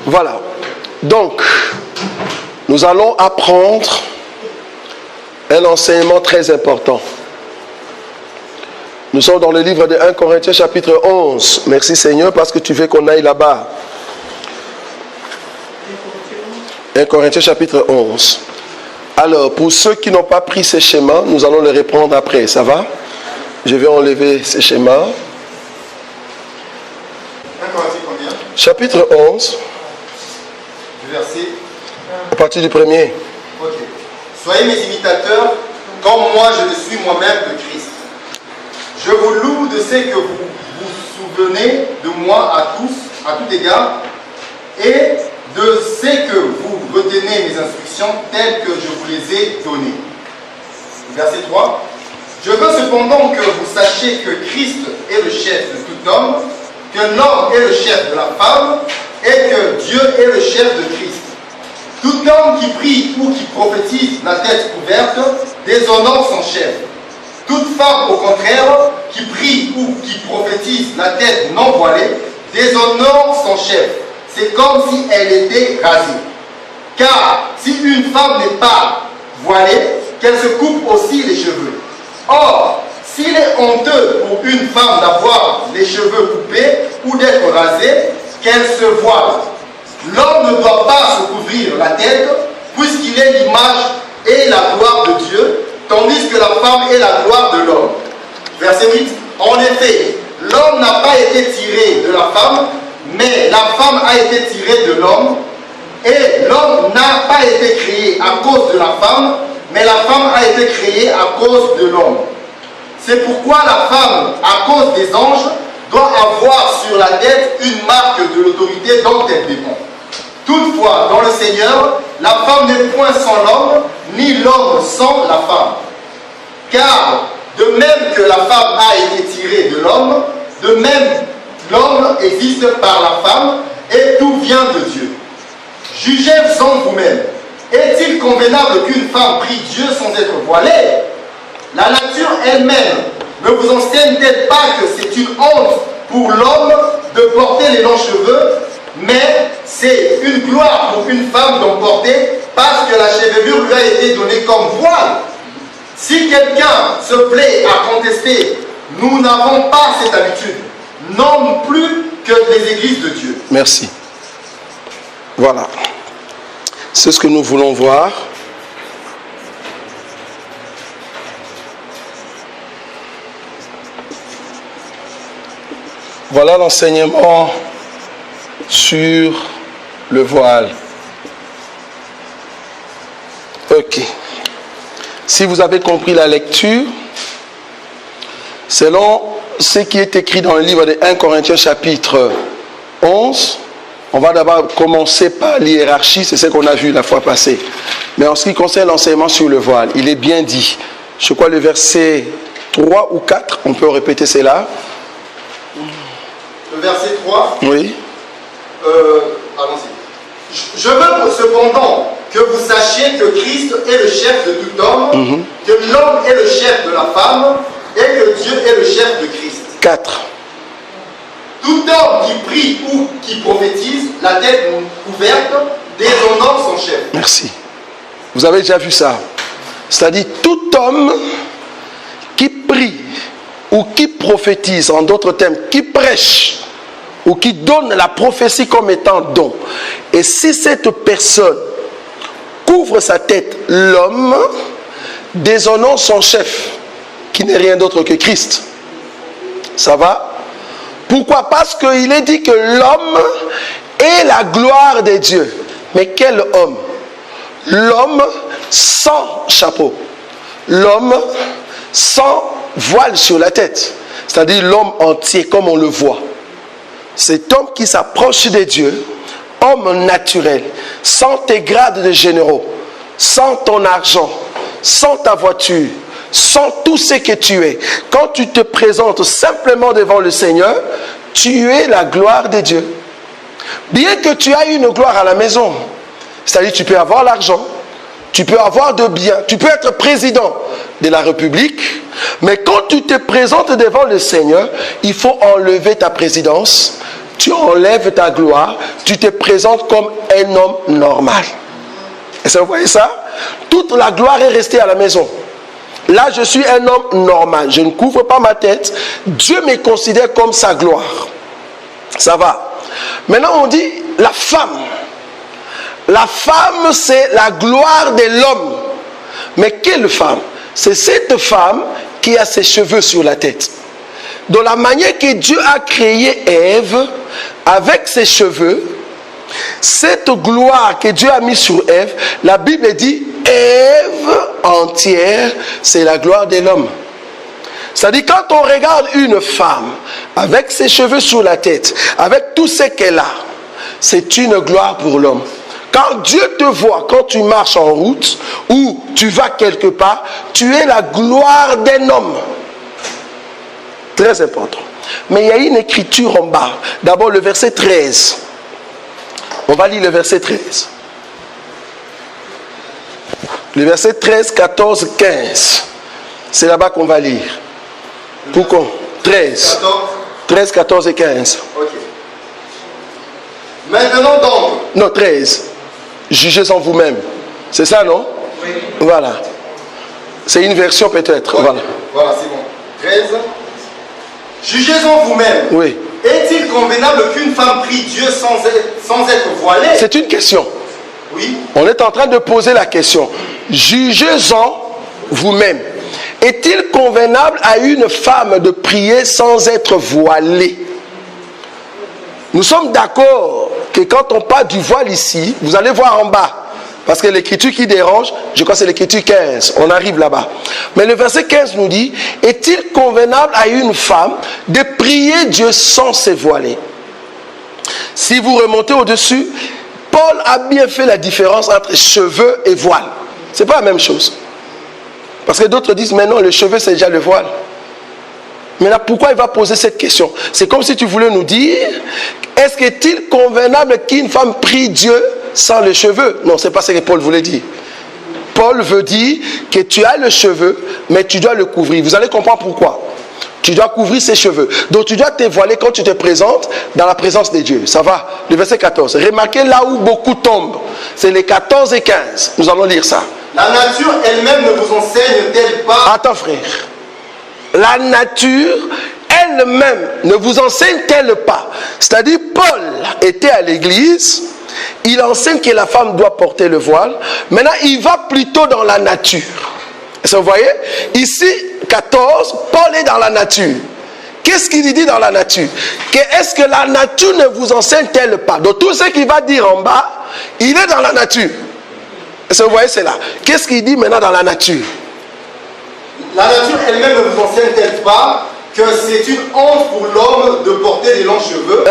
Voilà. Donc, nous allons apprendre un enseignement très important. Nous sommes dans le livre de 1 Corinthiens chapitre 11. Merci Seigneur parce que tu veux qu'on aille là-bas. 1 Corinthiens chapitre 11. Alors, pour ceux qui n'ont pas pris ces schémas, nous allons les reprendre après. Ça va? Je vais enlever ces schémas. 1 Corinthiens combien? Chapitre 11. Verset. À partir du premier. Ok. Soyez mes imitateurs, comme moi je le suis moi-même de Christ. Je vous loue de ce que vous vous souvenez de moi à tous, à tout égard, et de ce que vous retenez mes instructions telles que je vous les ai données. Verset 3. Je veux cependant que vous sachiez que Christ est le chef de tout homme, que l'homme est le chef de la femme, et que Dieu est le chef de Christ. Tout homme qui prie ou qui prophétise la tête couverte déshonore son chef. Toute femme, au contraire, qui prie ou qui prophétise la tête non voilée déshonore son chef. C'est comme si elle était rasée. Car si une femme n'est pas voilée, qu'elle se coupe aussi les cheveux. Or, s'il est honteux pour une femme d'avoir les cheveux coupés ou d'être rasée, qu'elle se voile. L'homme ne doit pas se couvrir la tête, puisqu'il est l'image et la gloire de Dieu, tandis que la femme est la gloire de l'homme. Verset 8. En effet, l'homme n'a pas été tiré de la femme, mais la femme a été tirée de l'homme, et l'homme n'a pas été créé à cause de la femme, mais la femme a été créée à cause de l'homme. C'est pourquoi la femme, à cause des anges, doit avoir sur la tête une marque de l'autorité dont elle dépend. Toutefois, dans le Seigneur, la femme n'est point sans l'homme, ni l'homme sans la femme. Car, de même que la femme a été tirée de l'homme, de même l'homme existe par la femme, et tout vient de Dieu. Jugez-en vous-même. Est-il convenable qu'une femme prie Dieu sans être voilée? La nature elle-même ne vous enseigne-t-elle pas que c'est une honte pour l'homme de porter les longs cheveux, mais c'est une gloire pour une femme d'en porter parce que la chevelure lui a été donnée comme voile? Si quelqu'un se plaît à contester, nous n'avons pas cette habitude, non plus que les églises de Dieu. Merci. Voilà. C'est ce que nous voulons voir. Voilà l'enseignement sur le voile. Ok. Si vous avez compris la lecture, selon ce qui est écrit dans le livre de 1 Corinthiens chapitre 11, on va d'abord commencer par l'hiérarchie, c'est ce qu'on a vu la fois passée. Mais en ce qui concerne l'enseignement sur le voile, il est bien dit. Je crois le verset 3 ou 4, on peut répéter cela. Le verset 3. Oui. Allons-y. Je veux cependant que vous sachiez que Christ est le chef de tout homme, que l'homme est le chef de la femme, et que Dieu est le chef de Christ. 4. Tout homme qui prie ou qui prophétise, la tête couverte, déshonore son chef. Merci. Vous avez déjà vu ça. C'est-à-dire tout homme qui prie ou qui prophétise, en d'autres termes, qui prêche ou qui donne la prophétie comme étant don. Et si cette personne couvre sa tête, l'homme déshonore son chef, qui n'est rien d'autre que Christ. Ça va? Pourquoi? Parce qu'il est dit que l'homme est la gloire de Dieu. Mais quel homme? L'homme sans chapeau. L'homme sans voile sur la tête. C'est-à-dire l'homme entier comme on le voit. Cet homme qui s'approche de Dieu, homme naturel, sans tes grades de généraux, sans ton argent, sans ta voiture, sans tout ce que tu es. Quand tu te présentes simplement devant le Seigneur, tu es la gloire de Dieu. Bien que tu aies une gloire à la maison, c'est-à-dire tu peux avoir l'argent, tu peux avoir de biens, tu peux être président de la République, mais quand tu te présentes devant le Seigneur, il faut enlever ta présidence, tu enlèves ta gloire, tu te présentes comme un homme normal. Est-ce que vous voyez ça? Toute la gloire est restée à la maison. Là, je suis un homme normal. Je ne couvre pas ma tête. Dieu me considère comme sa gloire. Ça va. Maintenant, on dit la femme. La femme, c'est la gloire de l'homme. Mais quelle femme? C'est cette femme qui a ses cheveux sur la tête. De la manière que Dieu a créé Ève, avec ses cheveux, cette gloire que Dieu a mise sur Ève, la Bible dit Ève entière, c'est la gloire de l'homme. C'est-à-dire quand on regarde une femme avec ses cheveux sur la tête, avec tout ce qu'elle a, c'est une gloire pour l'homme. Quand Dieu te voit, quand tu marches en route ou tu vas quelque part, tu es la gloire d'un homme. Très important. Mais il y a une écriture en bas. D'abord le verset 13. On va lire le verset 13. Le verset 13, 14, 15. C'est là-bas qu'on va lire. Pourquoi 13. 13, 14 et 15. Ok. Maintenant donc. Non, 13. Jugez en vous-même. C'est ça, non? Oui. Voilà. C'est une version peut-être. Okay. Voilà. Voilà, c'est bon. 13. Jugez en vous-même. Oui. Est-il convenable qu'une femme prie Dieu sans être voilée? C'est une question. Oui. On est en train de poser la question. Jugez-en vous-même. Est-il convenable à une femme de prier sans être voilée? Nous sommes d'accord que quand on parle du voile ici, vous allez voir en bas. Parce que l'écriture qui dérange, je crois que c'est l'écriture 15. On arrive là-bas. Mais le verset 15 nous dit, est-il convenable à une femme de prier Dieu sans se voiler? Si vous remontez au-dessus, Paul a bien fait la différence entre cheveux et voile. Ce n'est pas la même chose. Parce que d'autres disent, mais non, le cheveu c'est déjà le voile. Mais là, pourquoi il va poser cette question? C'est comme si tu voulais nous dire, est-ce qu'il est convenable qu'une femme prie Dieu sans les cheveux? Non, ce n'est pas ce que Paul voulait dire. Paul veut dire que tu as le cheveu, mais tu dois le couvrir. Vous allez comprendre pourquoi. Tu dois couvrir ses cheveux. Donc tu dois te voiler quand tu te présentes dans la présence de Dieu. Ça va? Le verset 14. Remarquez là où beaucoup tombent. C'est les 14 et 15. Nous allons lire ça. La nature elle-même ne vous enseigne-t-elle pas? Attends frère. La nature elle-même ne vous enseigne-t-elle pas? C'est-à-dire Paul était à l'église, il enseigne que la femme doit porter le voile. Maintenant il va plutôt dans la nature. Est-ce que vous voyez? Ici 14, Paul est dans la nature. Qu'est-ce qu'il dit dans la nature? Est-ce que la nature ne vous enseigne-t-elle pas? Donc tout ce qu'il va dire en bas, il est dans la nature. Est-ce que vous voyez, c'est là? Qu'est-ce qu'il dit maintenant dans la nature? La nature elle-même ne vous enseigne-t-elle pas que c'est une honte pour l'homme de porter des longs cheveux,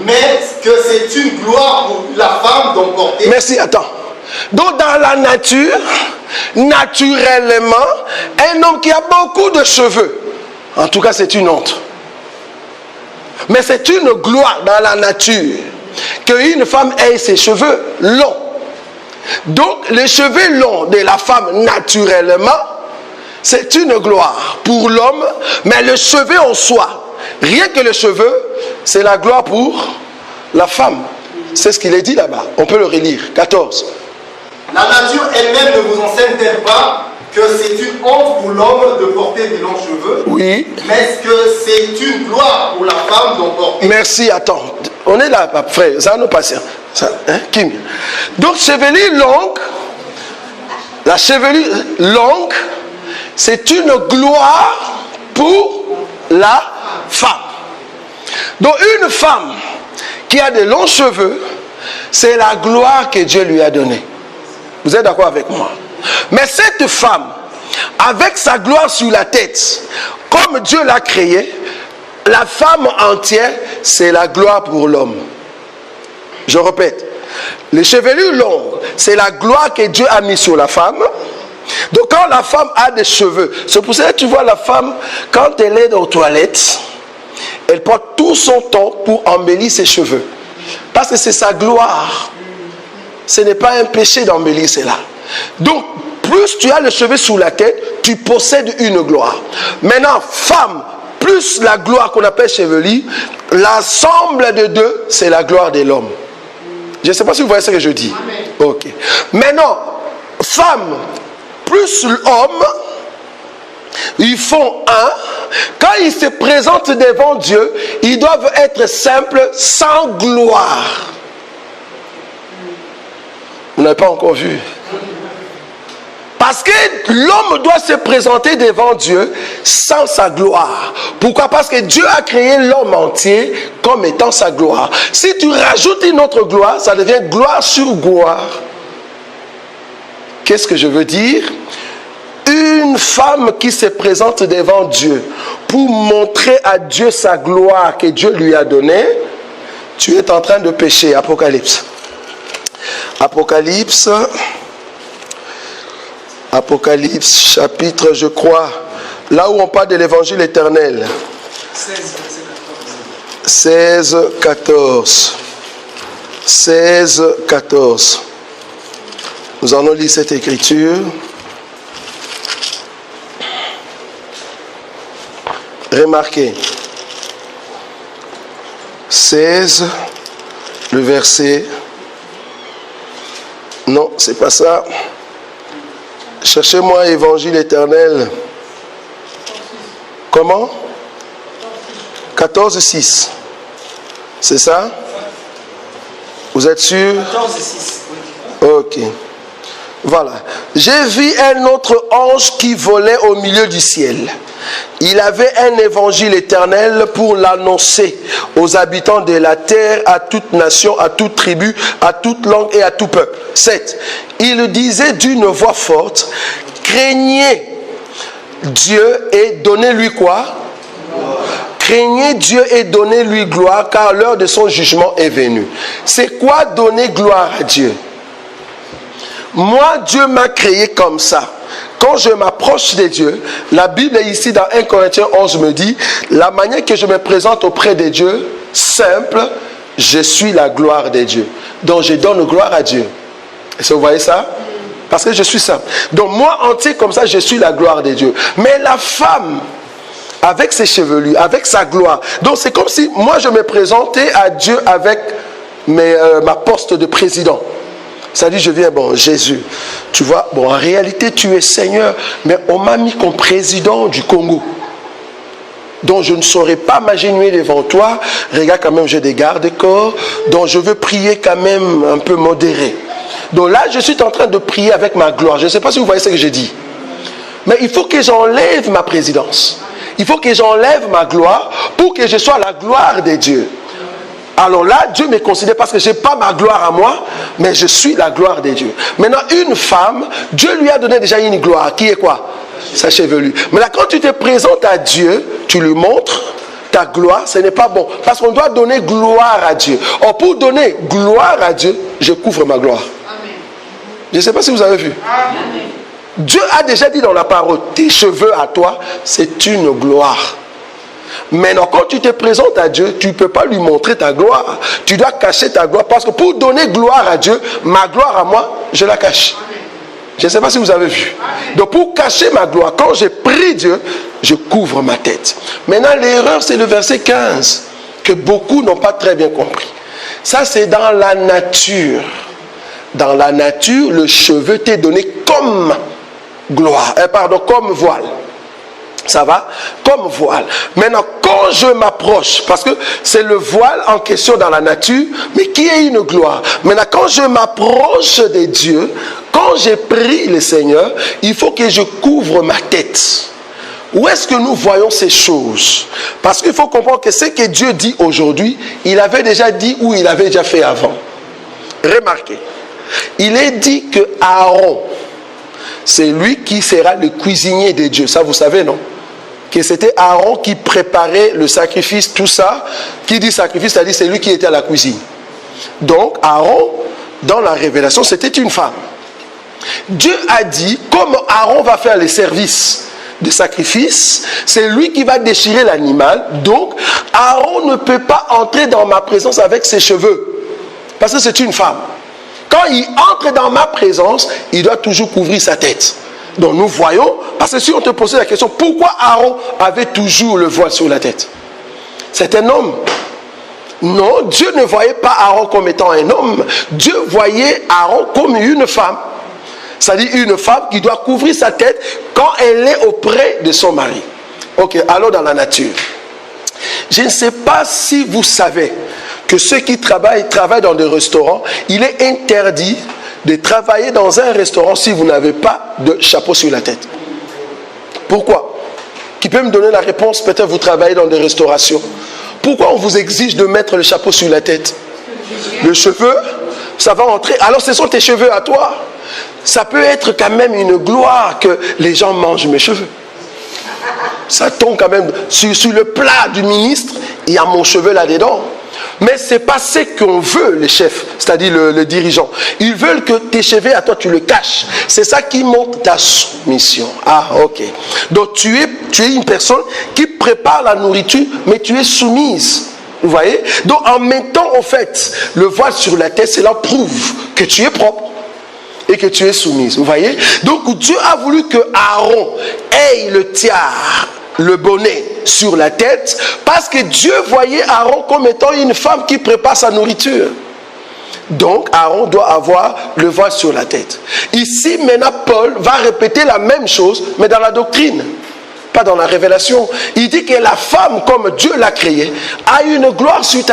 mais que c'est une gloire pour la femme d'en porter? Merci, attends. Donc dans la nature, naturellement, un homme qui a beaucoup de cheveux, en tout cas c'est une honte. Mais c'est une gloire dans la nature qu'une femme ait ses cheveux longs. Donc les cheveux longs de la femme naturellement, c'est une gloire pour l'homme, mais le cheveu en soi, rien que le cheveu, c'est la gloire pour la femme. C'est ce qu'il est dit là-bas. On peut le relire. 14. La nature elle-même ne vous enseigne-t-elle pas que c'est une honte pour l'homme de porter des longs cheveux? Oui. Mais est-ce que c'est une gloire pour la femme d'en porter? Merci, attends. On est là, frère. Ça nous passe. Kim. Donc, chevelure longue, la chevelure longue, c'est une gloire pour la femme. Donc, une femme qui a de longs cheveux, c'est la gloire que Dieu lui a donnée. Vous êtes d'accord avec moi? Mais cette femme, avec sa gloire sur la tête, comme Dieu l'a créée, la femme entière, c'est la gloire pour l'homme. Je répète, les chevelures longues, c'est la gloire que Dieu a mis sur la femme. Donc quand la femme a des cheveux, c'est pour ça que tu vois la femme, quand elle est aux toilettes, elle prend tout son temps pour embellir ses cheveux. Parce que c'est sa gloire. Ce n'est pas un péché d'embellir cela. Donc, plus tu as les cheveux sous la tête, tu possèdes une gloire. Maintenant, femme, plus la gloire qu'on appelle chevelure, l'ensemble de deux, c'est la gloire de l'homme. Je ne sais pas si vous voyez ce que je dis. Amen. Ok. Maintenant, femme plus l'homme, ils font un. Quand ils se présentent devant Dieu, ils doivent être simples, sans gloire. Vous n'avez pas encore vu. Parce que l'homme doit se présenter devant Dieu sans sa gloire. Pourquoi? Parce que Dieu a créé l'homme entier comme étant sa gloire. Si tu rajoutes une autre gloire, ça devient gloire sur gloire. Qu'est-ce que je veux dire? Une femme qui se présente devant Dieu pour montrer à Dieu sa gloire que Dieu lui a donnée, tu es en train de pécher. Apocalypse. Apocalypse, chapitre, je crois, là où on parle de l'évangile éternel. 16, 14. 16, 14. Nous allons lire cette écriture. Remarquez. 16, le verset. Non, c'est pas ça. Cherchez-moi évangile éternel. Comment? 14, 6. C'est ça? Vous êtes sûr? 14, 6. Ok. Voilà. J'ai vu un autre ange qui volait au milieu du ciel. Il avait un évangile éternel pour l'annoncer aux habitants de la terre, à toute nation, à toute tribu, à toute langue et à tout peuple. 7. Il disait d'une voix forte, craignez Dieu et donnez-lui quoi? Craignez Dieu et donnez-lui gloire, car l'heure de son jugement est venue. C'est quoi donner gloire à Dieu? Moi, Dieu m'a créé comme ça. Quand je m'approche de Dieu, la Bible ici dans 1 Corinthiens 11 me dit, la manière que je me présente auprès de Dieu, simple, je suis la gloire de Dieu. Donc je donne gloire à Dieu. Est-ce que vous voyez ça? Parce que je suis simple. Donc moi entier comme ça, je suis la gloire de Dieu. Mais la femme, avec ses chevelures, avec sa gloire. Donc c'est comme si moi je me présentais à Dieu avec ma poste de président. Ça dit, je viens, bon, Jésus, tu vois, bon, en réalité, tu es Seigneur, mais on m'a mis comme président du Congo. Donc, je ne saurais pas m'agenouiller devant toi. Regarde, quand même, j'ai des gardes-corps. Donc, je veux prier quand même un peu modéré. Donc là, je suis en train de prier avec ma gloire. Je ne sais pas si vous voyez ce que j'ai dit. Mais il faut que j'enlève ma présidence. Il faut que j'enlève ma gloire pour que je sois la gloire de Dieu. Alors là, Dieu me considère parce que je n'ai pas ma gloire à moi, mais je suis la gloire de Dieu. Maintenant, une femme, Dieu lui a donné déjà une gloire. Qui est quoi? Sa chevelure. Maintenant, quand tu te présentes à Dieu, tu lui montres ta gloire, ce n'est pas bon. Parce qu'on doit donner gloire à Dieu. Or, pour donner gloire à Dieu, je couvre ma gloire. Amen. Je ne sais pas si vous avez vu. Amen. Dieu a déjà dit dans la parole, tes cheveux à toi, c'est une gloire. Maintenant, quand tu te présentes à Dieu, tu ne peux pas lui montrer ta gloire. Tu dois cacher ta gloire. Parce que pour donner gloire à Dieu, ma gloire à moi, je la cache. Je ne sais pas si vous avez vu. Donc pour cacher ma gloire, quand je prie Dieu, je couvre ma tête. Maintenant, l'erreur, c'est le verset 15, que beaucoup n'ont pas très bien compris. Ça, c'est dans la nature. Dans la nature, le cheveu t'est donné comme gloire. Comme voile. Ça va? Comme voile. Maintenant, quand je m'approche, parce que c'est le voile en question dans la nature, mais qui est une gloire. Maintenant, quand je m'approche de Dieu, quand je prie le Seigneur, il faut que je couvre ma tête. Où est-ce que nous voyons ces choses? Parce qu'il faut comprendre que ce que Dieu dit aujourd'hui, il avait déjà dit ou il avait déjà fait avant. Remarquez. Il est dit que Aaron, c'est lui qui sera le cuisinier de Dieu. Ça, vous savez, non? Que c'était Aaron qui préparait le sacrifice, tout ça. Qui dit sacrifice, c'est-à-dire c'est lui qui était à la cuisine. Donc, Aaron, dans la révélation, c'était une femme. Dieu a dit, comme Aaron va faire les services de sacrifice, c'est lui qui va déchirer l'animal. Donc, Aaron ne peut pas entrer dans ma présence avec ses cheveux. Parce que c'est une femme. Quand il entre dans ma présence, il doit toujours couvrir sa tête. Donc nous voyons, Parce que si on te posait la question, pourquoi Aaron avait toujours le voile sur la tête? C'est un homme. Non, Dieu ne voyait pas Aaron comme étant un homme. Dieu voyait Aaron comme une femme. C'est-à-dire une femme qui doit couvrir sa tête quand elle est auprès de son mari. Ok, allons dans la nature. Je ne sais pas si vous savez que ceux qui travaillent dans des restaurants, il est interdit de travailler dans un restaurant si vous n'avez pas de chapeau sur la tête. Pourquoi? Qui peut me donner la réponse? Peut-être vous travaillez dans des restaurations. Pourquoi on vous exige de mettre le chapeau sur la tête? Le cheveu, ça va entrer. Alors ce sont tes cheveux à toi. Ça peut être quand même une gloire que les gens mangent mes cheveux. Ça tombe quand même sur le plat du ministre, il y a mon cheveu là-dedans. Mais ce n'est pas ce qu'on veut, les chefs, c'est-à-dire le dirigeant. Ils veulent que tes cheveux à toi, tu le caches. C'est ça qui montre ta soumission. Ah, ok. Donc tu es une personne qui prépare la nourriture, mais tu es soumise. Vous voyez? Donc en mettant en fait le voile sur la tête, cela prouve que tu es propre et que tu es soumise. Vous voyez? Donc Dieu a voulu que Aaron ait le tiare, le bonnet sur la tête, parce que Dieu voyait Aaron comme étant une femme qui prépare sa nourriture. Donc Aaron doit avoir le voile sur la tête. Ici maintenant Paul va répéter la même chose, mais dans la doctrine, pas dans la révélation. Il dit que la femme, comme Dieu l'a créée, a une gloire sur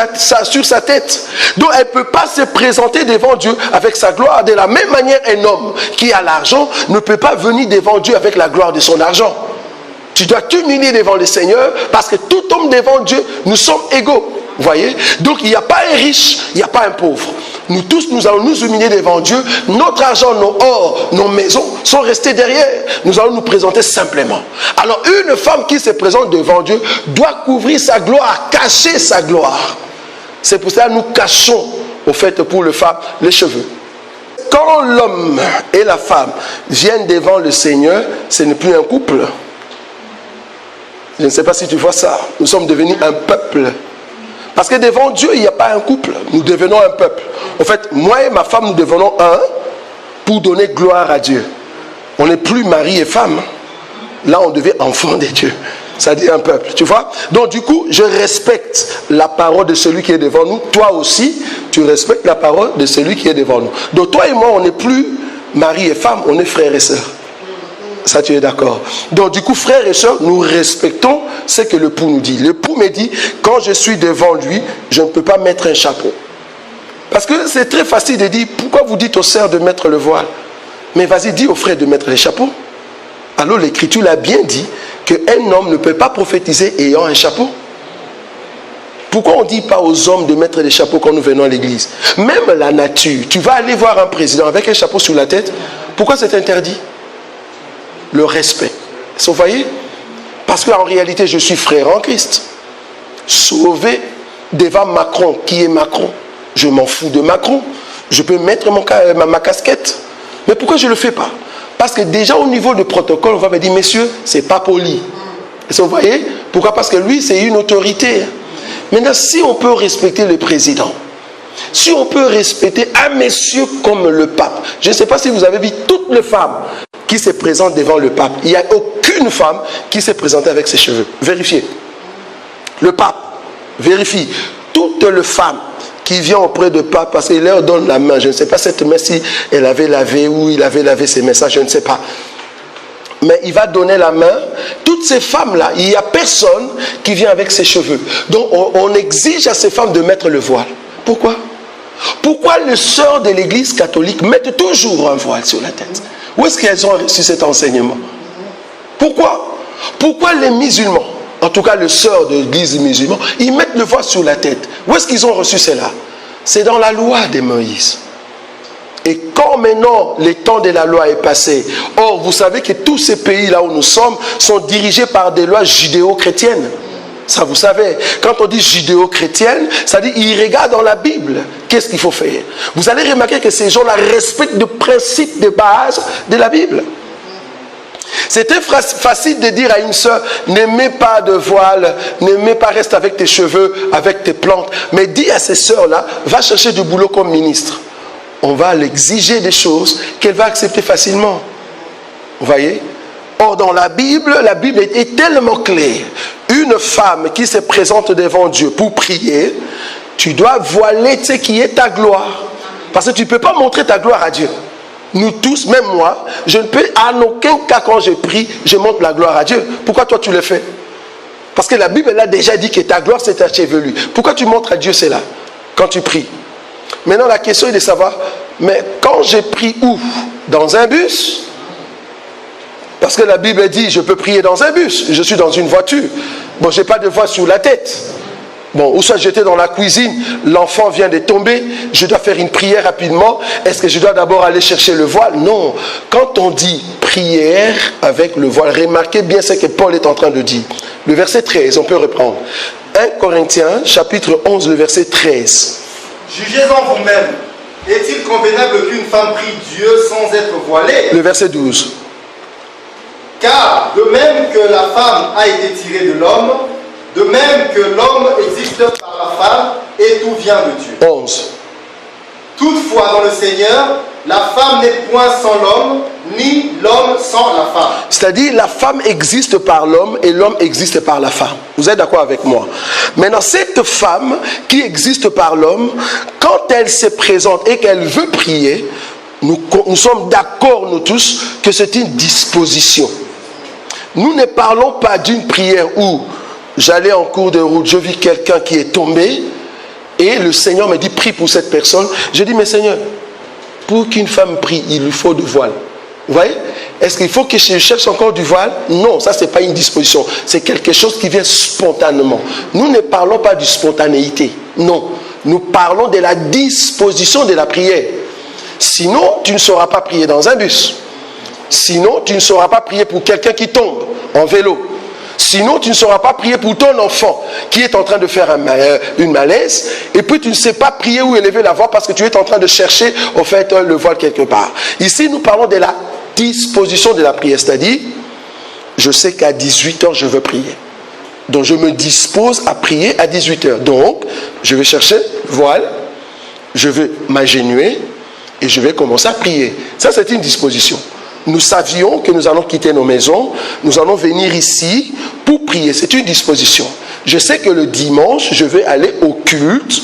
sa tête. Donc elle ne peut pas se présenter devant Dieu avec sa gloire. De la même manière, un homme qui a l'argent ne peut pas venir devant Dieu avec la gloire de son argent. Tu dois t'humilier devant le Seigneur, parce que tout homme devant Dieu, nous sommes égaux. Vous voyez? Donc il n'y a pas un riche, il n'y a pas un pauvre. Nous tous, nous allons nous humilier devant Dieu. Notre argent, nos or, nos maisons sont restés derrière. Nous allons nous présenter simplement. Alors une femme qui se présente devant Dieu doit couvrir sa gloire, cacher sa gloire. C'est pour ça que nous cachons, au fait, pour les femmes, les cheveux. Quand l'homme et la femme viennent devant le Seigneur, ce n'est plus un couple. Je ne sais pas si tu vois ça. Nous sommes devenus un peuple. Parce que devant Dieu, il n'y a pas un couple. Nous devenons un peuple. En fait, moi et ma femme, nous devenons un pour donner gloire à Dieu. On n'est plus mari et femme. Là, on devient enfant de Dieu. Ça dit un peuple, tu vois. Donc du coup, je respecte la parole de celui qui est devant nous. Toi aussi, tu respectes la parole de celui qui est devant nous. Donc toi et moi, on n'est plus mari et femme, on est frères et sœurs. Ça, tu es d'accord? Donc du coup, frères et sœurs, nous respectons ce que l'époux nous dit. L'époux me dit, quand je suis devant lui, je ne peux pas mettre un chapeau. Parce que c'est très facile de dire, pourquoi vous dites aux sœurs de mettre le voile? Mais vas-y, dis aux frères de mettre les chapeaux. Alors l'Écriture l'a bien dit, qu'un homme ne peut pas prophétiser ayant un chapeau. Pourquoi on ne dit pas aux hommes de mettre les chapeaux quand nous venons à l'église? Même la nature, tu vas aller voir un président avec un chapeau sur la tête, pourquoi c'est interdit? Le respect. Vous voyez? Parce qu'en réalité, je suis frère en Christ. Sauvé devant Macron. Qui est Macron? Je m'en fous de Macron. Je peux mettre ma casquette. Mais pourquoi je ne le fais pas? Parce que déjà au niveau du protocole, on va me dire, messieurs, c'est pas poli. Vous voyez? Pourquoi? Parce que lui, c'est une autorité. Maintenant, si on peut respecter le président, si on peut respecter un monsieur comme le pape, je ne sais pas si vous avez vu toutes les femmes qui se présentent devant le pape. Il n'y a aucune femme qui s'est présentée avec ses cheveux. Vérifiez. Le pape, vérifie. Toutes les femmes qui viennent auprès du pape, parce qu'il leur donne la main. Je ne sais pas cette main si elle avait lavé ou il avait lavé ses mains, ça je ne sais pas. Mais il va donner la main. Toutes ces femmes-là, il n'y a personne qui vient avec ses cheveux. Donc on exige à ces femmes de mettre le voile. Pourquoi? Pourquoi les sœurs de l'église catholique mettent toujours un voile sur la tête? Où est-ce qu'elles ont reçu cet enseignement? Pourquoi? Pourquoi les musulmans, en tout cas les sœurs de l'église musulmane, ils mettent le voile sur la tête? Où est-ce qu'ils ont reçu cela? C'est dans la loi de Moïse. Et quand maintenant le temps de la loi est passé, or vous savez que tous ces pays-là où nous sommes sont dirigés par des lois judéo-chrétiennes. Ça vous savez, quand on dit judéo-chrétienne, ça dit ils regardent dans la Bible. Qu'est-ce qu'il faut faire? Vous allez remarquer que ces gens-là respectent le principe de base de la Bible. C'était facile de dire à une soeur, ne mets pas de voile, ne mets pas, reste avec tes cheveux, avec tes plantes. Mais dis à ces soeurs-là, va chercher du boulot comme ministre. On va l'exiger des choses qu'elle va accepter facilement. Vous voyez? Or, dans la Bible est tellement claire. Une femme qui se présente devant Dieu pour prier, tu dois voiler ce qui est ta gloire. Parce que tu ne peux pas montrer ta gloire à Dieu. Nous tous, même moi, je ne peux en aucun cas quand je prie, je montre la gloire à Dieu. Pourquoi toi tu le fais? Parce que la Bible elle a déjà dit que ta gloire c'est ta chevelure. Pourquoi tu montres à Dieu cela quand tu pries? Maintenant la question est de savoir, mais quand je prie où? Dans un bus? Parce que la Bible dit je peux prier dans un bus, je suis dans une voiture. Bon, je n'ai pas de voix sur la tête. Bon, ou soit j'étais dans la cuisine, l'enfant vient de tomber, je dois faire une prière rapidement. Est-ce que je dois d'abord aller chercher le voile? Non. Quand on dit prière avec le voile, remarquez bien ce que Paul est en train de dire. Le verset 13, on peut reprendre. 1 Corinthiens, chapitre 11, le verset 13. Jugez-en vous-même. Est-il convenable qu'une femme prie Dieu sans être voilée? Le verset 12. Car de même que la femme a été tirée de l'homme, de même que l'homme existe par la femme, et tout vient de Dieu. 11. Toutefois, dans le Seigneur, la femme n'est point sans l'homme, ni l'homme sans la femme. C'est-à-dire, la femme existe par l'homme et l'homme existe par la femme. Vous êtes d'accord avec moi? Maintenant, cette femme qui existe par l'homme, quand elle se présente et qu'elle veut prier, nous sommes d'accord, nous tous, que c'est une disposition. Nous ne parlons pas d'une prière où j'allais en cours de route, je vis quelqu'un qui est tombé et le Seigneur me dit prie pour cette personne. Je dis mais Seigneur, pour qu'une femme prie, il lui faut du voile. Vous voyez? Est-ce qu'il faut que je cherche encore du voile? Non, ça c'est pas une disposition. C'est quelque chose qui vient spontanément. Nous ne parlons pas de spontanéité. Non, nous parlons de la disposition de la prière. Sinon, tu ne sauras pas prier dans un bus. Sinon, tu ne sauras pas prier pour quelqu'un qui tombe en vélo. Sinon, tu ne sauras pas prier pour ton enfant qui est en train de faire une malaise. Et puis, tu ne sais pas prier ou élever la voix parce que tu es en train de chercher, au fait, le voile quelque part. Ici, nous parlons de la disposition de la prière. C'est-à-dire, je sais qu'à 18h, je veux prier. Donc, je me dispose à prier à 18h. Donc, je vais chercher le voile, je vais m'agenouiller et je vais commencer à prier. Ça, c'est une disposition. Nous savions que nous allons quitter nos maisons, nous allons venir ici pour prier. C'est une disposition. Je sais que le dimanche, je vais aller au culte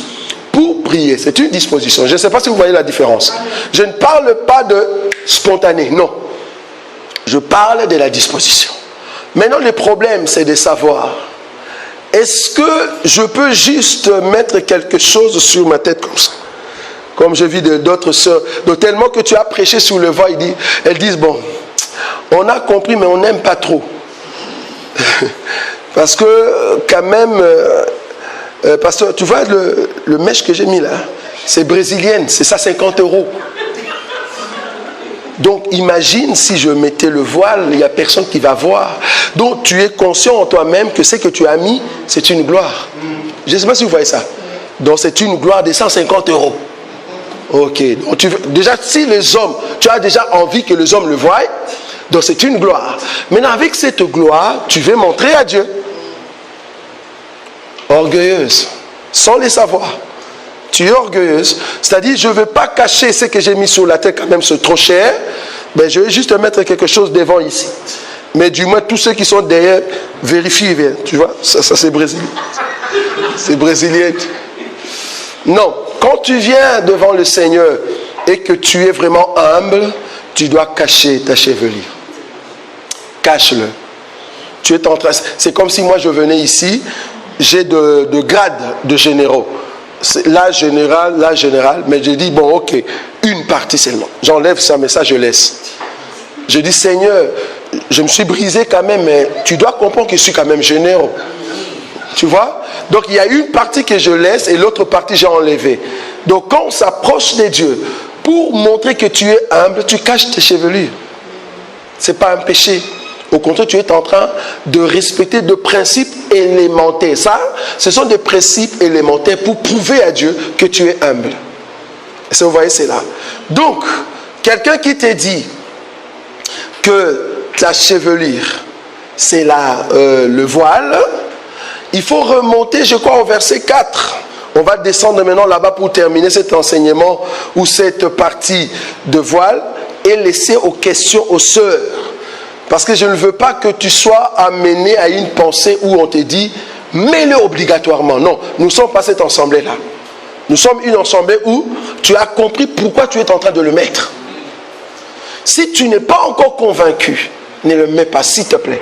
pour prier. C'est une disposition. Je ne sais pas si vous voyez la différence. Je ne parle pas de spontané, non. Je parle de la disposition. Maintenant, le problème, c'est de savoir, est-ce que je peux juste mettre quelque chose sur ma tête comme ça? Comme je vis d'autres sœurs, donc tellement que tu as prêché sur le voile, elles disent, bon, on a compris, mais on n'aime pas trop. Parce que, quand même, pasteur, tu vois le mèche que j'ai mis là, c'est brésilienne, c'est ça 50 €. Donc, imagine si je mettais le voile, il n'y a personne qui va voir. Donc, tu es conscient en toi-même que ce que tu as mis, c'est une gloire. Je ne sais pas si vous voyez ça. Donc, c'est une gloire de 150 €. Ok, donc déjà si les hommes, tu as déjà envie que les hommes le voient, donc c'est une gloire. Maintenant avec cette gloire, tu veux montrer à Dieu. Orgueilleuse, sans les savoir. Tu es orgueilleuse, c'est-à-dire je ne veux pas cacher ce que j'ai mis sur la tête, quand même c'est trop cher, mais je vais juste mettre quelque chose devant ici. Mais du moins tous ceux qui sont derrière, vérifie, tu vois, ça c'est brésilien. C'est brésilien. Non. Quand tu viens devant le Seigneur et que tu es vraiment humble, tu dois cacher ta chevelure. Cache-le. Tu es en train. C'est comme si moi je venais ici, j'ai de grades de généraux. Là général, mais je dis bon ok, une partie seulement. J'enlève ça, mais ça je laisse. Je dis Seigneur, je me suis brisé quand même, mais tu dois comprendre que je suis quand même généraux. Tu vois? Donc il y a une partie que je laisse et l'autre partie j'ai enlevé. Donc quand on s'approche de Dieu, pour montrer que tu es humble, tu caches tes chevelures. Ce n'est pas un péché. Au contraire, tu es en train de respecter des principes élémentaires. Ça, ce sont des principes élémentaires pour prouver à Dieu que tu es humble. Et ça, vous voyez, c'est là. Donc, quelqu'un qui te dit que ta chevelure, c'est le voile, il faut remonter, je crois, au verset 4. On va descendre maintenant là-bas pour terminer cet enseignement ou cette partie de voile et laisser aux questions aux sœurs. Parce que je ne veux pas que tu sois amené à une pensée où on te dit, mets-le obligatoirement. Non, nous ne sommes pas cette assemblée-là. Nous sommes une assemblée où tu as compris pourquoi tu es en train de le mettre. Si tu n'es pas encore convaincu, ne le mets pas, s'il te plaît.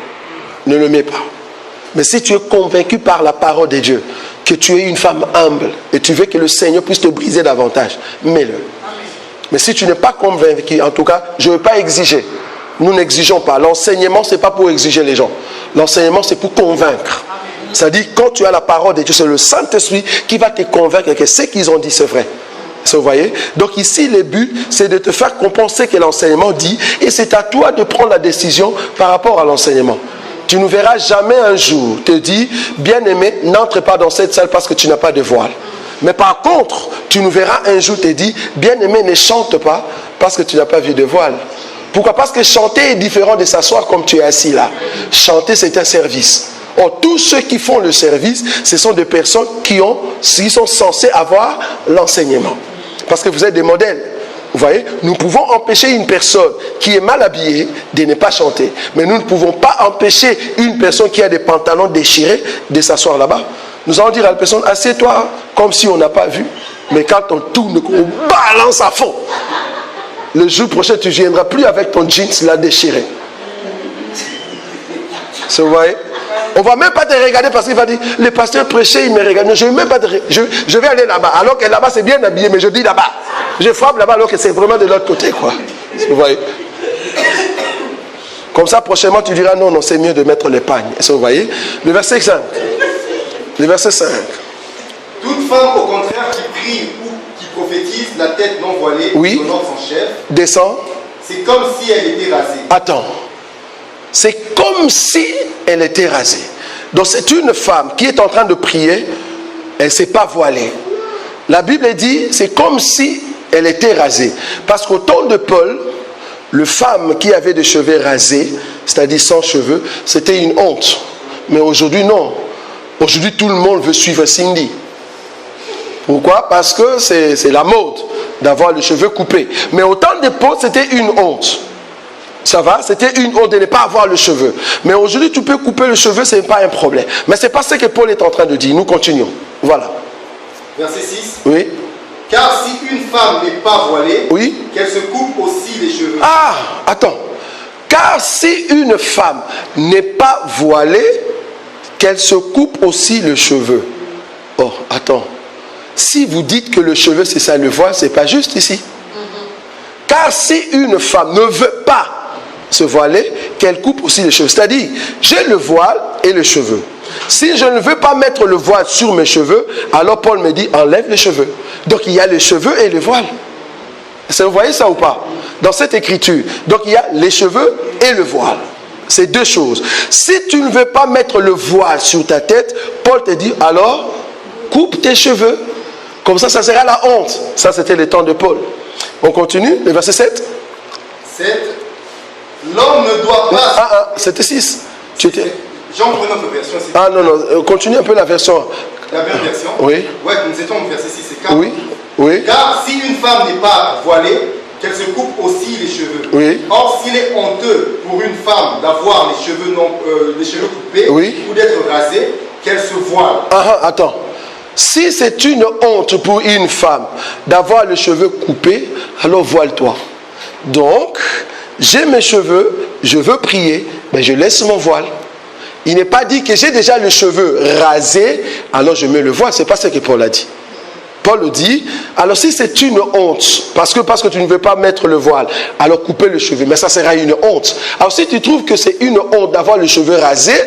Ne le mets pas. Mais si tu es convaincu par la parole de Dieu, que tu es une femme humble et tu veux que le Seigneur puisse te briser davantage, mets-le. Mais si tu n'es pas convaincu, en tout cas, je ne veux pas exiger. Nous n'exigeons pas. L'enseignement, ce n'est pas pour exiger les gens. L'enseignement, c'est pour convaincre. C'est-à-dire, quand tu as la parole de Dieu, c'est le Saint-Esprit qui va te convaincre que ce qu'ils ont dit, c'est vrai. Vous voyez? Donc ici, le but, c'est de te faire comprendre ce que l'enseignement dit et c'est à toi de prendre la décision par rapport à l'enseignement. Tu ne verras jamais un jour te dire, bien-aimé, n'entre pas dans cette salle parce que tu n'as pas de voile. Mais par contre, tu nous verras un jour te dire, bien-aimé, ne chante pas parce que tu n'as pas vu de voile. Pourquoi? Parce que chanter est différent de s'asseoir comme tu es assis là. Chanter, c'est un service. Or, tous ceux qui font le service, ce sont des personnes qui sont censées avoir l'enseignement. Parce que vous êtes des modèles. Vous voyez, nous pouvons empêcher une personne qui est mal habillée de ne pas chanter. Mais nous ne pouvons pas empêcher une personne qui a des pantalons déchirés de s'asseoir là-bas. Nous allons dire à la personne, assieds-toi comme si on n'a pas vu. Mais quand on tourne, on balance à fond. Le jour prochain, tu ne viendras plus avec ton jeans là déchiré. Vous voyez? On ne va même pas te regarder parce qu'il va dire, le pasteur prêchait, il me regarde. Non, je je vais aller là-bas. Alors que là-bas, c'est bien habillé, mais je dis là-bas. Je frappe là-bas alors que c'est vraiment de l'autre côté, quoi. Vous voyez? Comme ça, prochainement, tu diras, non, c'est mieux de mettre les pagnes. Vous voyez? Le verset 5. Le verset 5. Toute femme, au contraire, qui prie ou qui prophétise, la tête non voilée, oui, honore son chef, descend. C'est comme si elle était rasée. Attends. C'est comme si elle était rasée. Donc c'est une femme qui est en train de prier, elle ne s'est pas voilée. La Bible dit, c'est comme si elle était rasée. Parce qu'au temps de Paul, les femmes qui avaient des cheveux rasés, c'est-à-dire sans cheveux, c'était une honte. Mais aujourd'hui, non. Aujourd'hui, tout le monde veut suivre Cindy. Pourquoi? Parce que c'est la mode d'avoir les cheveux coupés. Mais au temps de Paul, c'était une honte. Ça va? C'était une honte de ne pas avoir le cheveu. Mais aujourd'hui, tu peux couper le cheveu, ce n'est pas un problème. Mais ce n'est pas ce que Paul est en train de dire. Nous continuons. Voilà. Verset 6. Oui. Car si une femme n'est pas voilée, oui, qu'elle se coupe aussi les cheveux. Ah, attends. Car si une femme n'est pas voilée, qu'elle se coupe aussi le cheveu. Oh, attends. Si vous dites que le cheveu, c'est ça le voile, ce n'est pas juste ici. Car si une femme ne veut pas se voiler, qu'elle coupe aussi les cheveux. C'est-à-dire, j'ai le voile et le cheveu. Si je ne veux pas mettre le voile sur mes cheveux, alors Paul me dit, enlève les cheveux. Donc il y a les cheveux et le voile. Vous voyez ça ou pas? Dans cette écriture. Donc il y a les cheveux et le voile. C'est deux choses. Si tu ne veux pas mettre le voile sur ta tête, Paul te dit, alors, coupe tes cheveux. Comme ça, ça sera la honte. Ça, c'était le temps de Paul. On continue, le verset 7. 7. L'homme ne doit pas... c'était 6. Jean prend notre version. Ah non, continue un peu la version. La même version? Oui. Ouais, nous étions au verset 6 et 4. Oui, oui. Car si une femme n'est pas voilée, qu'elle se coupe aussi les cheveux. Oui. Or, s'il est honteux pour une femme d'avoir les cheveux coupés, oui, ou d'être rasée, qu'elle se voile. Attends. Si c'est une honte pour une femme d'avoir les cheveux coupés, alors voile-toi. Donc, j'ai mes cheveux, je veux prier, mais je laisse mon voile. Il n'est pas dit que j'ai déjà les cheveux rasés, alors je mets le voile. Ce n'est pas ce que Paul a dit. Paul dit, alors si c'est une honte, parce que tu ne veux pas mettre le voile, alors coupez le cheveu, mais ça sera une honte. Alors si tu trouves que c'est une honte d'avoir les cheveux rasés,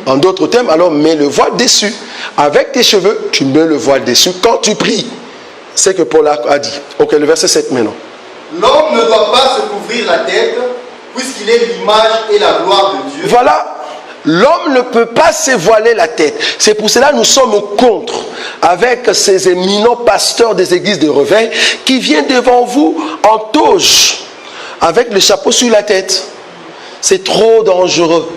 en d'autres termes, alors mets le voile dessus. Avec tes cheveux, tu mets le voile dessus quand tu pries. C'est ce que Paul a dit. Ok, le verset 7 maintenant. L'homme ne doit pas se couvrir la tête, puisqu'il est l'image et la gloire de Dieu. Voilà. L'homme ne peut pas se voiler la tête. C'est pour cela que nous sommes contre avec ces éminents pasteurs des églises de réveil qui viennent devant vous en toge avec le chapeau sur la tête. C'est trop dangereux.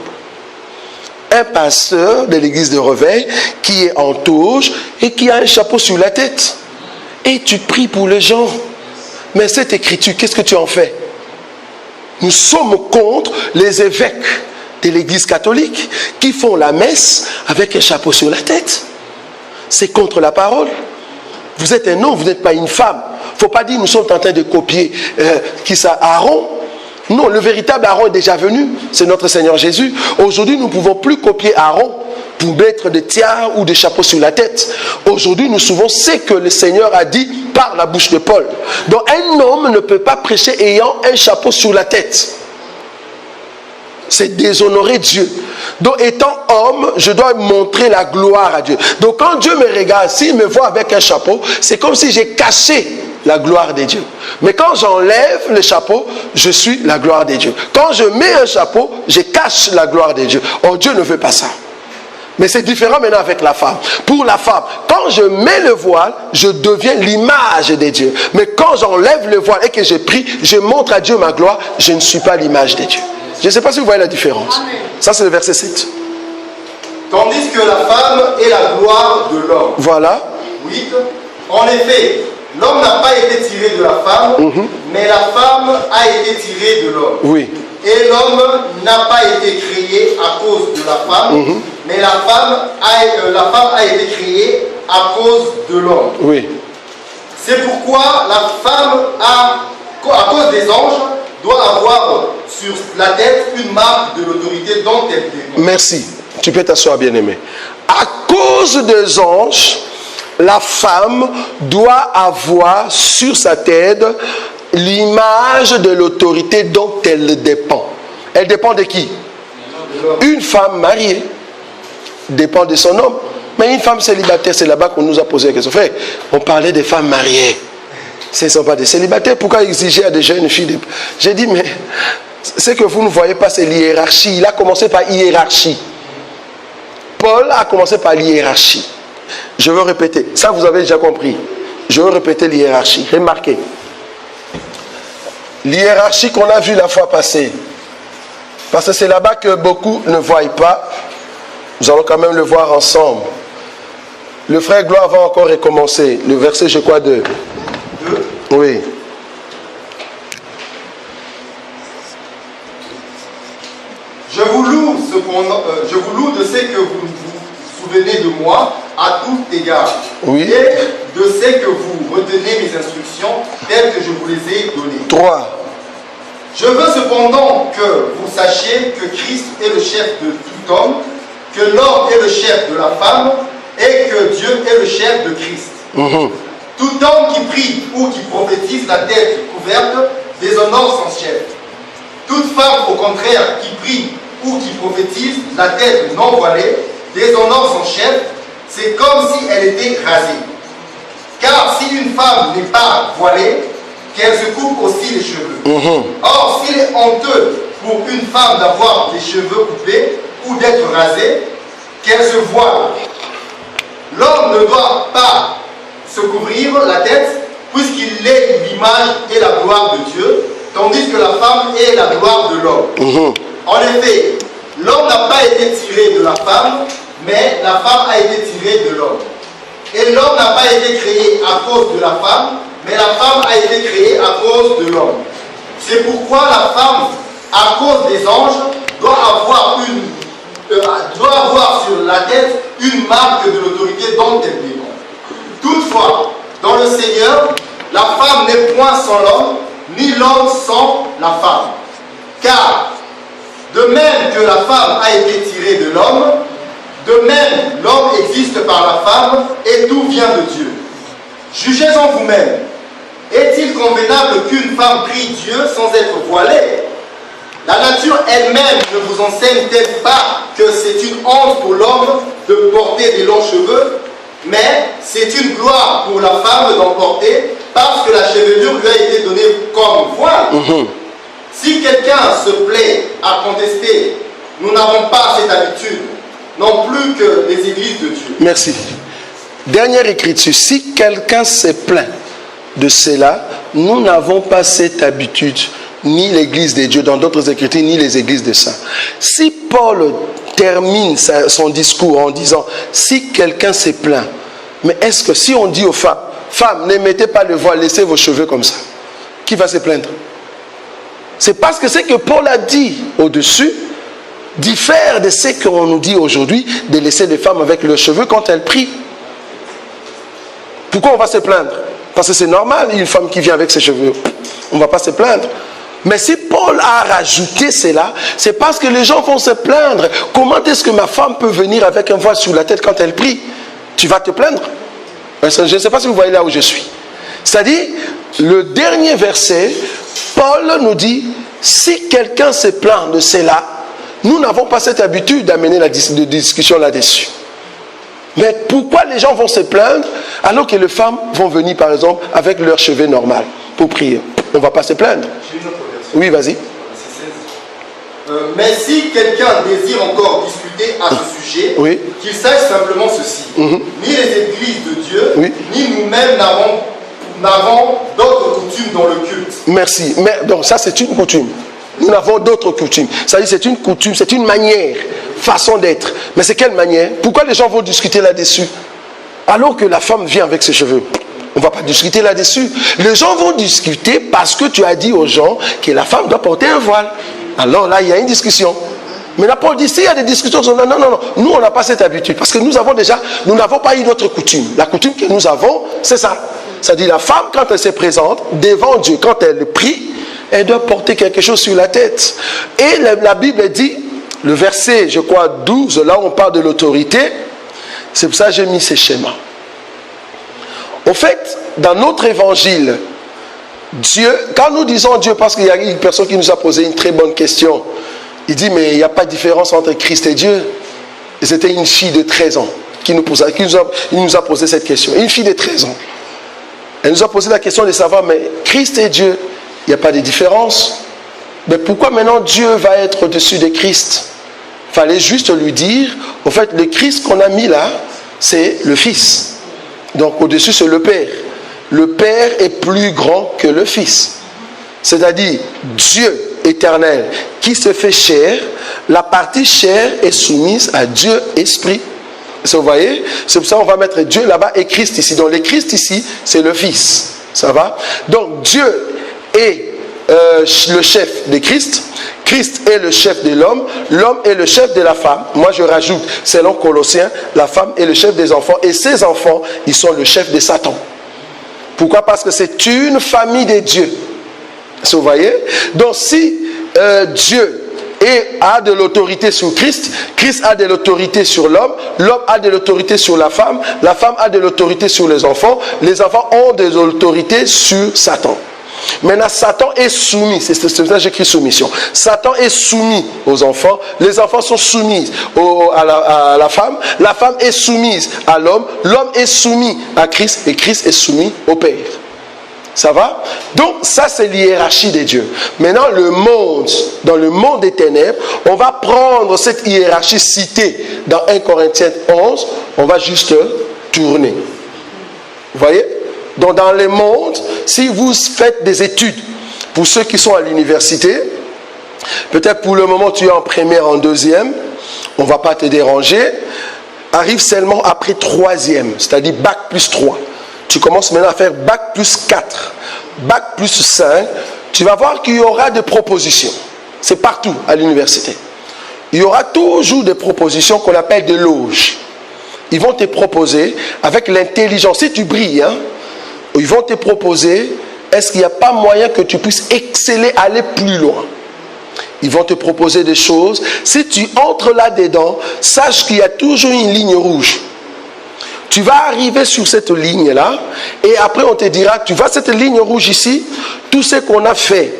Un pasteur de l'église de réveil qui est en toge et qui a un chapeau sur la tête. Et tu pries pour les gens. Mais cette écriture, qu'est-ce que tu en fais? Nous sommes contre les évêques de l'église catholique qui font la messe avec un chapeau sur la tête. C'est contre la parole. Vous êtes un homme, vous n'êtes pas une femme. Il ne faut pas dire nous sommes en train de copier Aaron. Non, le véritable Aaron est déjà venu. C'est notre Seigneur Jésus. Aujourd'hui, nous ne pouvons plus copier Aaron pour mettre des tiares ou des chapeaux sur la tête. Aujourd'hui, nous suivons ce que le Seigneur a dit par la bouche de Paul. Donc, un homme ne peut pas prêcher ayant un chapeau sur la tête. C'est déshonorer Dieu. Donc, étant homme, je dois montrer la gloire à Dieu. Donc, quand Dieu me regarde, s'il me voit avec un chapeau, c'est comme si j'ai caché la gloire de Dieu. Mais quand j'enlève le chapeau, je suis la gloire de Dieu. Quand je mets un chapeau, je cache la gloire de Dieu. Or, Dieu ne veut pas ça. Mais c'est différent maintenant avec la femme. Pour la femme, quand je mets le voile, je deviens l'image de Dieu. Mais quand j'enlève le voile et que je prie, je montre à Dieu ma gloire, je ne suis pas l'image de Dieu. Je ne sais pas si vous voyez la différence. Amen. Ça, c'est le verset 7. Tandis que la femme est la gloire de l'homme. Voilà. 8. En effet, l'homme n'a pas été tiré de la femme, mais la femme a été tirée de l'homme. Oui. Et l'homme n'a pas été créé à cause de la femme, mais la femme a été créée à cause de l'homme. Oui. C'est pourquoi la femme, à cause des anges, doit avoir sur la tête une marque de l'autorité dont elle dépend. Merci. Tu peux t'asseoir, bien-aimé. À cause des anges, la femme doit avoir sur sa tête l'image de l'autorité dont elle dépend. Elle dépend de qui? Une femme mariée dépend de son homme. Mais une femme célibataire, c'est là-bas qu'on nous a posé la question. Frère, on parlait des femmes mariées. Ce ne sont pas des célibataires. Pourquoi exiger à des jeunes filles? J'ai dit, mais ce que vous ne voyez pas, c'est l'hiérarchie. Il a commencé par hiérarchie. Paul a commencé par l'hiérarchie. Je veux répéter. Ça, vous avez déjà compris. Je veux répéter l'hiérarchie. Remarquez. L'hiérarchie qu'on a vue la fois passée. Parce que c'est là-bas que beaucoup ne voient pas. Nous allons quand même le voir ensemble. Le frère Gloire va encore recommencer. Le verset, je crois, 2. Oui. Je vous loue de ce que vous vous souvenez de moi à tout égard. Oui. Et de ce que vous retenez mes instructions telles que je vous les ai données. 3. Je veux cependant que vous sachiez que Christ est le chef de tout homme, que l'homme est le chef de la femme et que Dieu est le chef de Christ. Tout homme qui prie ou qui prophétise la tête couverte déshonore son chef. Toute femme, au contraire, qui prie ou qui prophétise la tête non voilée déshonore son chef. C'est comme si elle était rasée. Car si une femme n'est pas voilée, qu'elle se coupe aussi les cheveux. Or, s'il est honteux pour une femme d'avoir les cheveux coupés ou d'être rasée, qu'elle se voile. L'homme ne doit pas se couvrir la tête, puisqu'il est l'image et la gloire de Dieu, tandis que la femme est la gloire de l'homme. En effet, l'homme n'a pas été tiré de la femme, mais la femme a été tirée de l'homme. Et l'homme n'a pas été créé à cause de la femme, mais la femme a été créée à cause de l'homme. C'est pourquoi la femme, à cause des anges, doit avoir sur la tête une marque de l'autorité dont elle dépend. Toutefois, dans le Seigneur, la femme n'est point sans l'homme, ni l'homme sans la femme. Car, de même que la femme a été tirée de l'homme, de même l'homme existe par la femme, et tout vient de Dieu. Jugez-en vous-même. Est-il convenable qu'une femme prie Dieu sans être voilée? La nature elle-même ne vous enseigne-t-elle pas que c'est une honte pour l'homme de porter des longs cheveux, mais c'est une gloire pour la femme d'en porter parce que la chevelure lui a été donnée comme voile? Si quelqu'un se plaît à contester, nous n'avons pas cette habitude, non plus que les églises de Dieu. Merci. Dernière écriture. Si quelqu'un se plaint de cela, nous n'avons pas cette habitude, ni l'église de Dieu, dans d'autres écritures, ni les églises de saints. Si Paul termine son discours en disant, si quelqu'un se plaint, mais est-ce que si on dit aux femmes, femmes, ne mettez pas le voile, laissez vos cheveux comme ça, qui va se plaindre? C'est parce que ce que Paul a dit au-dessus diffère de ce qu'on nous dit aujourd'hui de laisser les femmes avec leurs cheveux quand elles prient. Pourquoi on va se plaindre? Parce que c'est normal, une femme qui vient avec ses cheveux, on ne va pas se plaindre. Mais si Paul a rajouté cela, c'est parce que les gens vont se plaindre. Comment est-ce que ma femme peut venir avec un voile sur la tête quand elle prie? Tu vas te plaindre? Je ne sais pas si vous voyez là où je suis. C'est-à-dire, le dernier verset, Paul nous dit, si quelqu'un se plaint de cela, nous n'avons pas cette habitude d'amener la discussion là-dessus. Mais pourquoi les gens vont se plaindre alors que les femmes vont venir, par exemple, avec leurs cheveux normaux pour prier? On ne va pas se plaindre. Oui, vas-y. Mais si quelqu'un désire encore discuter à ce sujet, oui, qu'il sache simplement ceci. Ni les églises de Dieu, oui, ni nous-mêmes n'avons d'autres coutumes dans le culte. Merci. Mais, donc ça, c'est une coutume. Nous n'avons d'autres coutumes. C'est-à-dire, c'est une coutume, c'est une manière, façon d'être. Mais c'est quelle manière? Pourquoi les gens vont discuter là-dessus? Alors que la femme vient avec ses cheveux. On ne va pas discuter là-dessus. Les gens vont discuter parce que tu as dit aux gens que la femme doit porter un voile. Alors là, il y a une discussion. Mais là, Paul dit, s'il y a des discussions, non, non, non, nous, on n'a pas cette habitude. Parce que nous n'avons pas eu notre coutume. La coutume que nous avons, c'est ça. C'est-à-dire, la femme, quand elle se présente devant Dieu, quand elle prie, elle doit porter quelque chose sur la tête. Et la Bible dit, le verset, je crois, 12, là où on parle de l'autorité, c'est pour ça que j'ai mis ces schémas. Au fait, dans notre évangile, Dieu, quand nous disons Dieu, parce qu'il y a une personne qui nous a posé une très bonne question, il dit, mais il n'y a pas de différence entre Christ et Dieu. Et c'était une fille de 13 ans qui nous a posé cette question. Une fille de 13 ans. Elle nous a posé la question de savoir, mais Christ et Dieu, il n'y a pas de différence. Mais pourquoi maintenant Dieu va être au-dessus de Christ? Il fallait juste lui dire, au fait, le Christ qu'on a mis là, c'est le Fils. Donc au-dessus, c'est le Père. Le Père est plus grand que le Fils. C'est-à-dire, Dieu éternel qui se fait chair, la partie chair est soumise à Dieu Esprit. Vous voyez? C'est pour ça qu'on va mettre Dieu là-bas et Christ ici. Donc le Christ ici, c'est le Fils. Ça va? Donc Dieu est le chef de Christ. Christ est le chef de l'homme. L'homme est le chef de la femme. Moi, je rajoute, selon Colossiens, la femme est le chef des enfants. Et ces enfants, ils sont le chef de Satan. Pourquoi? Parce que c'est une famille de Dieu. Vous voyez? Donc si Dieu a de l'autorité sur Christ, Christ a de l'autorité sur l'homme, l'homme a de l'autorité sur la femme a de l'autorité sur les enfants ont de l'autorité sur Satan. Maintenant, Satan est soumis, c'est ça que j'écris soumission. Satan est soumis aux enfants, les enfants sont soumis à la femme est soumise à l'homme est soumis à Christ et Christ est soumis au Père. Ça va? Donc ça c'est l'hiérarchie des dieux. Maintenant dans le monde des ténèbres, on va prendre cette hiérarchie citée dans 1 Corinthiens 11, on va juste tourner. Vous voyez? Donc dans le monde, si vous faites des études, pour ceux qui sont à l'université, peut-être pour le moment tu es en première, en deuxième, on ne va pas te déranger, arrive seulement après troisième, c'est-à-dire bac plus 3. Tu commences maintenant à faire bac plus 4, bac plus 5, tu vas voir qu'il y aura des propositions. C'est partout à l'université. Il y aura toujours des propositions qu'on appelle des loges. Ils vont te proposer, avec l'intelligence, si tu brilles, ils vont te proposer, est-ce qu'il n'y a pas moyen que tu puisses exceller, aller plus loin? Ils vont te proposer des choses. Si tu entres là-dedans, sache qu'il y a toujours une ligne rouge. Tu vas arriver sur cette ligne-là et après on te dira, tu vois cette ligne rouge ici, tout ce qu'on a fait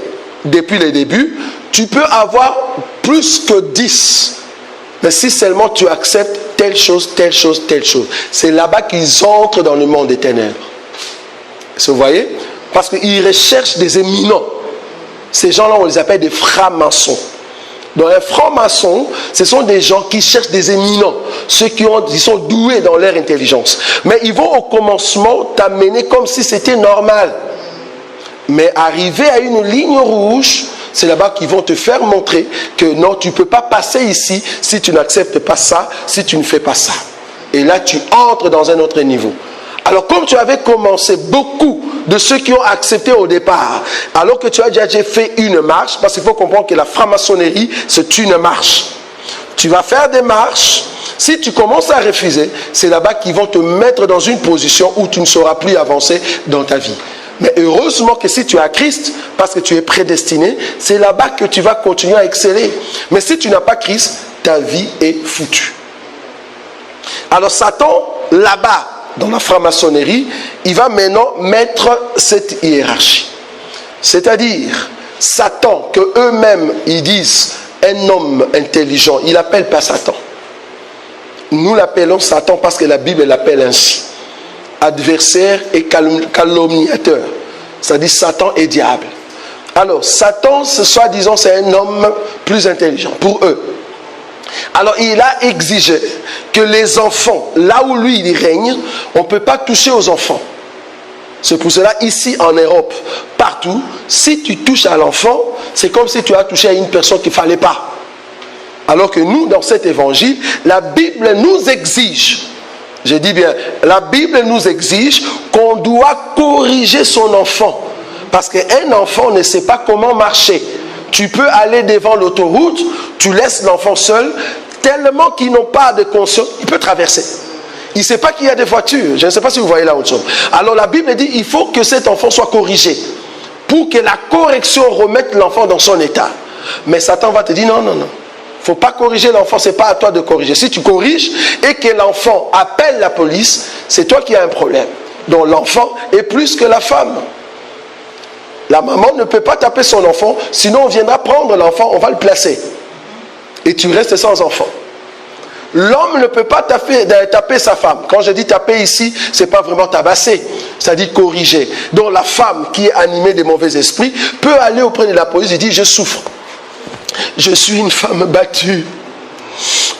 depuis le début, tu peux avoir plus que 10. Mais si seulement tu acceptes telle chose, telle chose, telle chose. C'est là-bas qu'ils entrent dans le monde des ténèbres. Vous voyez? Parce qu'ils recherchent des éminents. Ces gens-là, on les appelle des francs-maçons. Donc un franc-maçon, ce sont des gens qui cherchent des éminents, ceux qui sont doués dans leur intelligence. Mais ils vont au commencement t'amener comme si c'était normal. Mais arriver à une ligne rouge, c'est là-bas qu'ils vont te faire montrer que non, tu ne peux pas passer ici si tu n'acceptes pas ça, si tu ne fais pas ça. Et là, tu entres dans un autre niveau. Alors comme tu avais commencé beaucoup de ceux qui ont accepté au départ. Alors que tu as déjà fait une marche, parce qu'il faut comprendre que la franc-maçonnerie, c'est une marche. Tu vas faire des marches. Si tu commences à refuser, c'est là-bas qu'ils vont te mettre dans une position où tu ne sauras plus avancer dans ta vie. Mais heureusement que si tu as Christ, parce que tu es prédestiné, c'est là-bas que tu vas continuer à exceller. Mais si tu n'as pas Christ, ta vie est foutue. Alors Satan, là-bas, dans la franc-maçonnerie, il va maintenant mettre cette hiérarchie. C'est-à-dire, Satan, que eux-mêmes, ils disent un homme intelligent, il n'appelle pas Satan. Nous l'appelons Satan parce que la Bible l'appelle ainsi. Adversaire et calomniateur. C'est-à-dire Satan et diable. Alors, Satan, soi-disant, c'est un homme plus intelligent pour eux. Alors, il a exigé que les enfants, là où lui il règne, on ne peut pas toucher aux enfants. C'est pour cela, ici en Europe, partout, si tu touches à l'enfant, c'est comme si tu as touché à une personne qu'il ne fallait pas. Alors que nous, dans cet évangile, la Bible nous exige, je dis bien, la Bible nous exige qu'on doit corriger son enfant. Parce qu'un enfant ne sait pas comment marcher. Tu peux aller devant l'autoroute, tu laisses l'enfant seul, tellement qu'ils n'ont pas de conscience, il peut traverser. Il ne sait pas qu'il y a des voitures. Je ne sais pas si vous voyez là autre chose. Alors la Bible dit, il faut que cet enfant soit corrigé. Pour que la correction remette l'enfant dans son état. Mais Satan va te dire, non, non, non. Il ne faut pas corriger l'enfant, ce n'est pas à toi de corriger. Si tu corriges et que l'enfant appelle la police, c'est toi qui as un problème. Donc l'enfant est plus que la femme. La maman ne peut pas taper son enfant, sinon on viendra prendre l'enfant, on va le placer. Et tu restes sans enfant. L'homme ne peut pas taper sa femme. Quand je dis taper ici, ce n'est pas vraiment tabasser, c'est-à-dire corriger. Donc la femme qui est animée des mauvais esprits peut aller auprès de la police et dire, je souffre. Je suis une femme battue.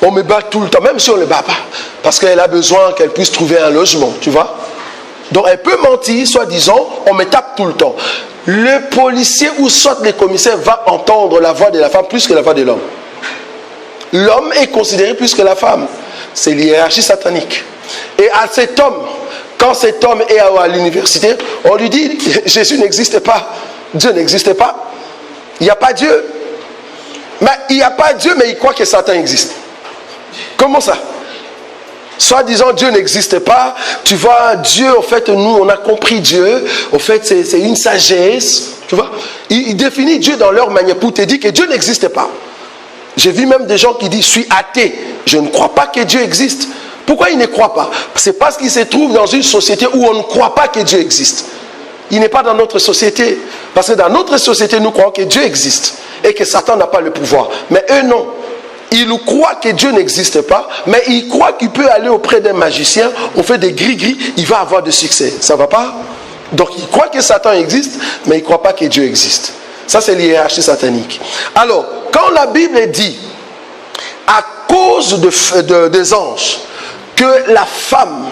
On me bat tout le temps, même si on ne le bat pas. Parce qu'elle a besoin qu'elle puisse trouver un logement, tu vois. Donc elle peut mentir, soi-disant, on me tape tout le temps. Le policier ou soit le commissaire va entendre la voix de la femme plus que la voix de l'homme. L'homme est considéré plus que la femme. C'est l'hiérarchie satanique. Et à cet homme, quand cet homme est à l'université, on lui dit, Jésus n'existe pas. Dieu n'existe pas. Il n'y a pas Dieu. Mais il n'y a pas Dieu, mais il croit que Satan existe. Comment ça? Soi-disant Dieu n'existe pas. Tu vois, Dieu, au fait, nous, on a compris Dieu. Au fait, c'est une sagesse. Tu vois, ils définissent Dieu dans leur manière pour te dire que Dieu n'existe pas. J'ai vu même des gens qui disent, je suis athée. Je ne crois pas que Dieu existe. Pourquoi ils ne croient pas? C'est parce qu'ils se trouvent dans une société où on ne croit pas que Dieu existe. Il n'est pas dans notre société. Parce que dans notre société, nous croyons que Dieu existe. Et que Satan n'a pas le pouvoir. Mais eux, non. Ils croient que Dieu n'existe pas, mais ils croient qu'il peut aller auprès d'un magicien, on fait des gris-gris, il va avoir de succès. Ça ne va pas? Donc ils croient que Satan existe, mais ils ne croient pas que Dieu existe. Ça, c'est l'hiérarchie satanique. Alors, quand la Bible dit, à cause des anges, que la femme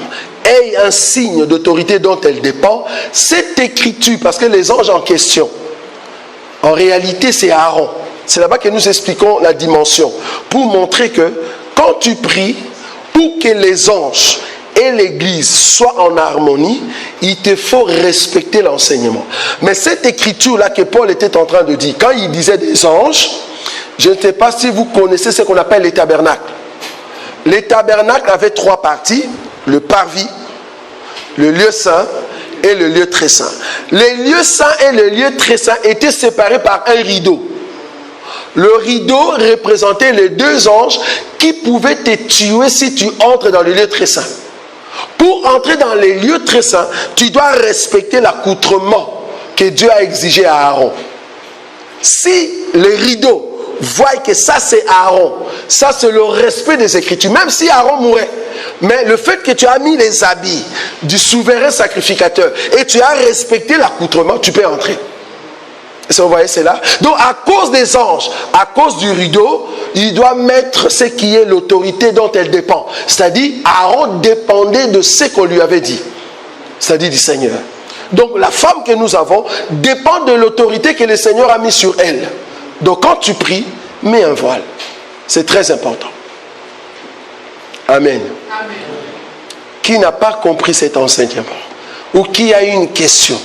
ait un signe d'autorité dont elle dépend, cette écriture, parce que les anges en question, en réalité, c'est Aaron. C'est là-bas que nous expliquons la dimension. Pour montrer que quand tu pries, pour que les anges et l'Église soient en harmonie, il te faut respecter l'enseignement. Mais cette écriture-là que Paul était en train de dire, quand il disait des anges, je ne sais pas si vous connaissez ce qu'on appelle les tabernacles. Les tabernacles avaient 3 parties, le parvis, le lieu saint et le lieu très saint. Les lieux saints et le lieu très saint étaient séparés par un rideau. Le rideau représentait les 2 anges qui pouvaient te tuer si tu entres dans le lieu très saint. Pour entrer dans les lieux très saints, tu dois respecter l'accoutrement que Dieu a exigé à Aaron. Si le rideau voit que ça c'est Aaron, ça c'est le respect des Écritures, même si Aaron mourait, mais le fait que tu as mis les habits du souverain sacrificateur et tu as respecté l'accoutrement, tu peux entrer. Vous voyez, c'est là. Donc, à cause des anges, à cause du rideau, il doit mettre ce qui est l'autorité dont elle dépend. C'est-à-dire, Aaron dépendait de ce qu'on lui avait dit. C'est-à-dire du Seigneur. Donc, la femme que nous avons dépend de l'autorité que le Seigneur a mis sur elle. Donc, quand tu pries, mets un voile. C'est très important. Amen. Amen. Qui n'a pas compris cet enseignement? Ou qui a une question?